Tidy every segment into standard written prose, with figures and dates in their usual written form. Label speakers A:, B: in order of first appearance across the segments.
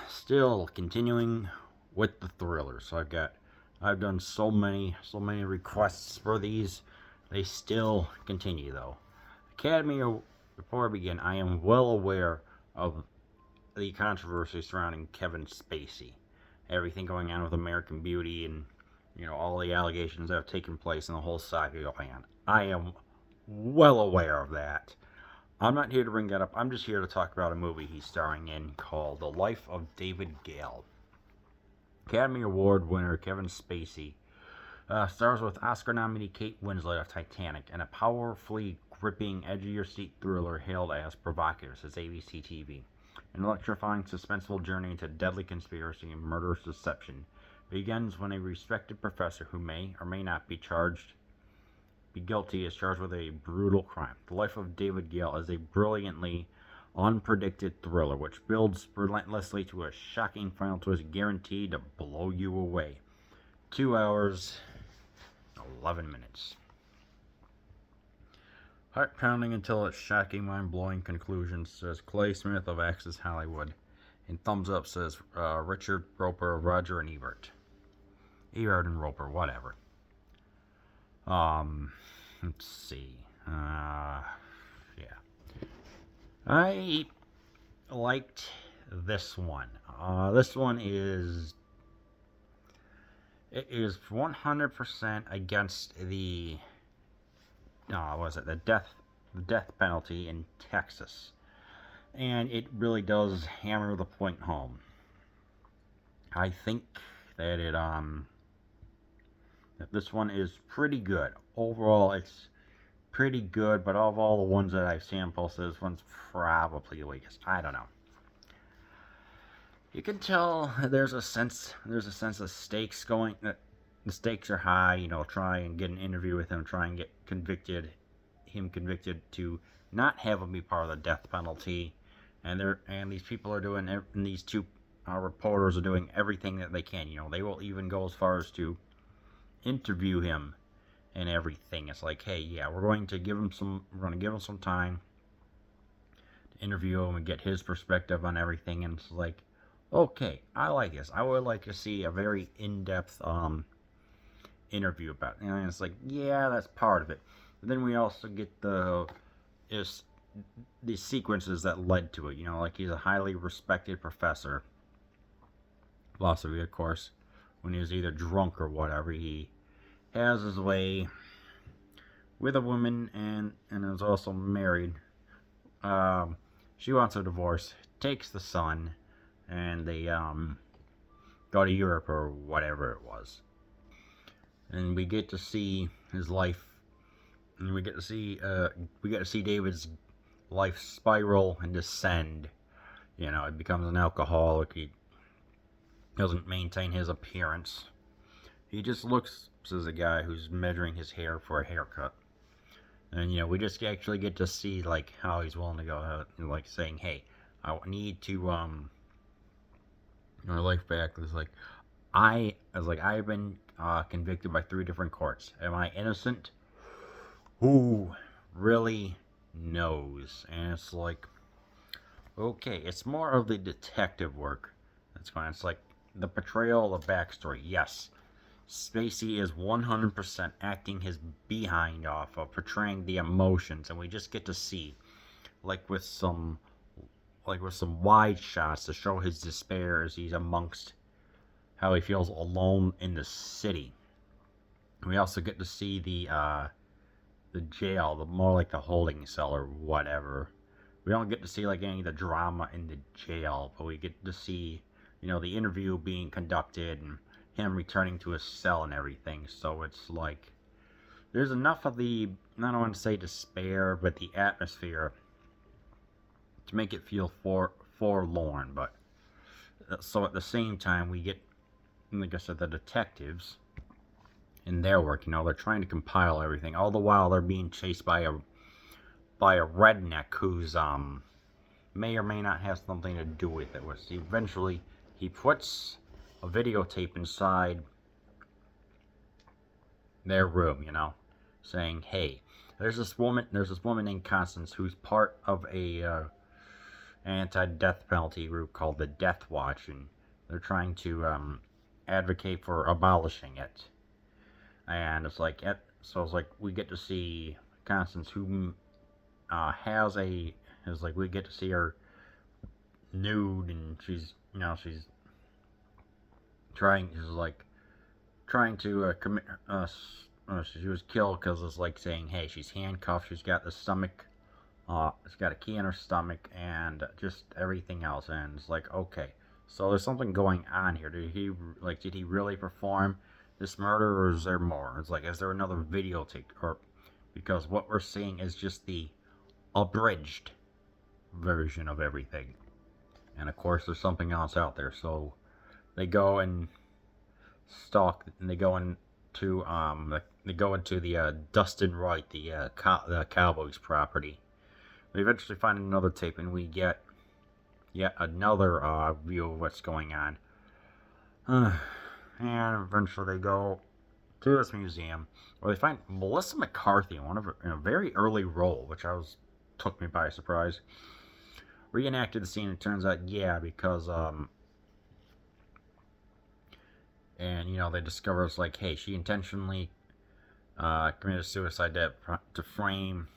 A: Still continuing with the thrillers. I've done so many requests for these. They still continue though. Academy, before I begin, I am well aware of the controversy surrounding Kevin Spacey. Everything going on with American Beauty and, all the allegations that have taken place in the whole saga going on. I am well aware of that. I'm not here to bring that up. I'm just here to talk about a movie he's starring in called The Life of David Gale. Academy Award winner Kevin Spacey stars with Oscar nominee Kate Winslet of Titanic in a powerfully gripping, edge of your seat thriller hailed as provocative, says ABC TV. An electrifying, suspenseful journey into deadly conspiracy and murderous deception begins when a respected professor who may or may not be guilty is charged with a brutal crime. The Life of David Gale is a brilliantly unpredicted thriller which builds relentlessly to a shocking final twist guaranteed to blow you away. 2 hours, 11 minutes. Heart pounding until its shocking, mind blowing conclusion, says Clay Smith of Access Hollywood. And thumbs up, says Richard Roper, Roger, and Ebert. Ebert and Roper, whatever. Let's see. Yeah. I liked this one. This one is 100% against the the death penalty in Texas, and it really does hammer the point home. I think that that this one is pretty good overall. It's pretty good, but of all the ones that I've sampled, this one's probably the weakest. I don't know. You can tell there's a sense of stakes going. The stakes are high. Try and get an interview with him. Try and get him convicted to not have him be part of the death penalty. And these people are doing. And these two reporters are doing everything that they can. They will even go as far as to interview him and everything. It's like, hey, yeah, we're going to give him some time to interview him and get his perspective on everything. And it's like, okay, I like this. I would like to see a very in-depth interview about it. And it's like, yeah, that's part of it. But then we also get the sequences that led to it. Like he's a highly respected professor. Philosophy, of course. When he was either drunk or whatever, he has his way with a woman and is also married. She wants a divorce, takes the son, and they go to Europe or whatever it was. And we get to see his life, and we get to see David's life spiral and descend. He becomes an alcoholic. He doesn't maintain his appearance. He just looks as a guy who's measuring his hair for a haircut. And we just actually get to see like how he's willing to go out and like saying, "Hey, I need to my life back." It's like I've been convicted by 3 different courts. Am I innocent? Who really knows? And it's like, okay, it's more of the detective work that's going on. It's like the portrayal, the backstory. Yes, Spacey is 100% acting his behind off of portraying the emotions, and we just get to see, like with some wide shots to show his despair as he's amongst how he feels alone in the city. We also get to see the jail, the more like the holding cell or whatever. We don't get to see like any of the drama in the jail, but we get to see, the interview being conducted and him returning to his cell and everything. So it's like there's enough of the, I don't want to say despair, but the atmosphere to make it feel forlorn. But so at the same time, we get, like I said, the detectives in their work. They're trying to compile everything. All the while, they're being chased by a redneck who's may or may not have something to do with it. Eventually, he puts a videotape inside their room. Saying, "Hey, there's this woman named Constance who's part of a anti-death penalty group called the Death Watch, and they're trying to advocate for abolishing it. And it's like, so it's like we get to see Constance, who has a, is like we get to see her nude, and she's she's like trying to commit. She was killed because it's like saying, hey, she's handcuffed. She's got the stomach. She's got a key in her stomach and just everything else. And it's like, okay, so there's something going on here. Did he really perform this murder, or is there more? It's like, is there another videotape? Or because what we're seeing is just the abridged version of everything. And of course, there's something else out there. So they go and stalk, and they go into the Dustin Wright, the Cowboys property. We eventually find another tape, and we get yet another view of what's going on. And eventually, they go to this museum where they find Melissa McCarthy in a very early role, which took me by surprise. Reenacted the scene. It turns out, yeah, because and they discover it's like, hey, she intentionally committed suicide to frame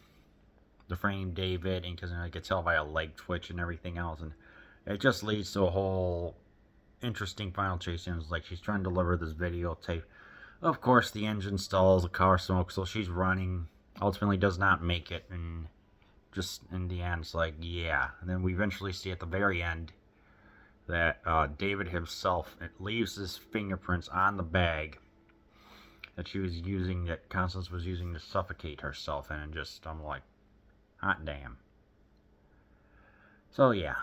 A: David, and because I could tell by a leg twitch and everything else, and it just leads to a whole interesting final chase scene. It's like she's trying to deliver this videotape. Of course, the engine stalls, the car smokes, so she's running. Ultimately, does not make it, and just in the end, it's like, yeah. And then we eventually see at the very end that David himself, it leaves his fingerprints on the bag that Constance was using to suffocate herself in, and I'm like, hot damn. So yeah,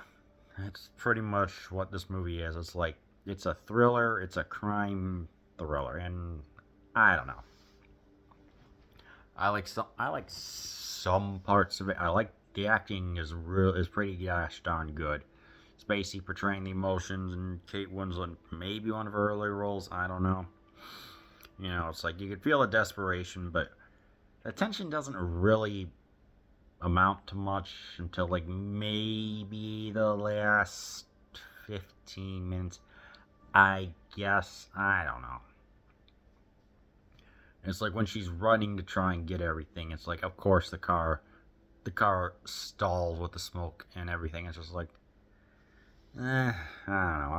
A: that's pretty much what this movie is. It's like, it's a thriller, it's a crime thriller, and I don't know. I like some parts of it. I like the acting is pretty gosh darn good. Spacey portraying the emotions, and Kate Winslet, maybe one of her early roles, I don't know. It's like you could feel the desperation, but the tension doesn't really amount to much until like maybe the last 15 minutes. I guess, I don't know. It's like when she's running to try and get everything, it's like, of course, the car stalls with the smoke and everything. It's just like, I don't know.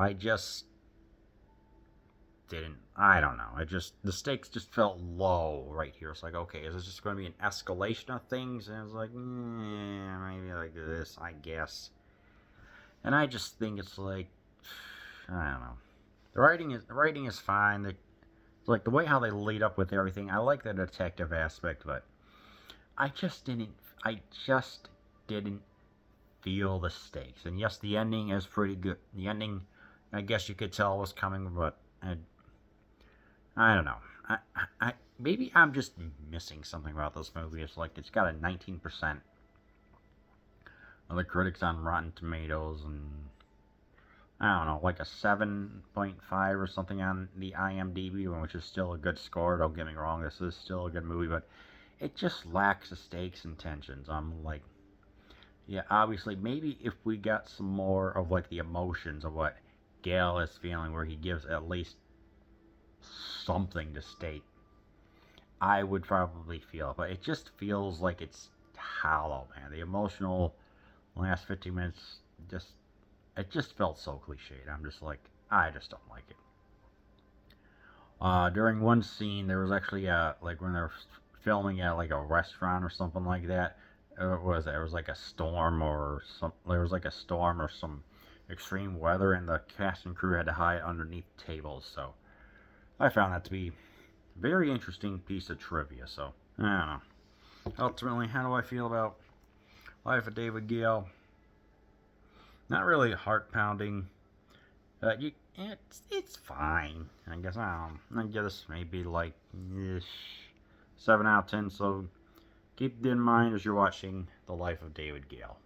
A: I don't know. The stakes just felt low right here. It's like, okay, is this just going to be an escalation of things? And it's like, maybe like this, I guess. And I just think it's like, I don't know. The writing is fine. It's like the way how they lead up with everything. I like the detective aspect, but I just didn't feel the stakes. And yes, the ending is pretty good. The ending, I guess you could tell was coming, but I don't know. Maybe I'm just missing something about this movie. It's like it's got a 19% of the critics on Rotten Tomatoes, and I don't know, like a 7.5 or something on the IMDb, which is still a good score. Don't get me wrong, this is still a good movie, but it just lacks the stakes and tensions. I'm like, yeah, obviously, maybe if we got some more of like the emotions of what Gale is feeling, where he gives at least something to state, I would probably feel it. But it just feels like it's hollow, man. The emotional last 15 minutes it just felt so cliched. I'm just like, I just don't like it. During one scene, there was actually like when they were filming at like a restaurant or something like that. There was like a storm or some extreme weather, and the cast and crew had to hide underneath tables. So I found that to be a very interesting piece of trivia. So I don't know. Ultimately, how do I feel about Life of David Gale? Not really heart pounding. It's fine. I guess maybe like 7 out of 10. So keep it in mind as you're watching The Life of David Gale.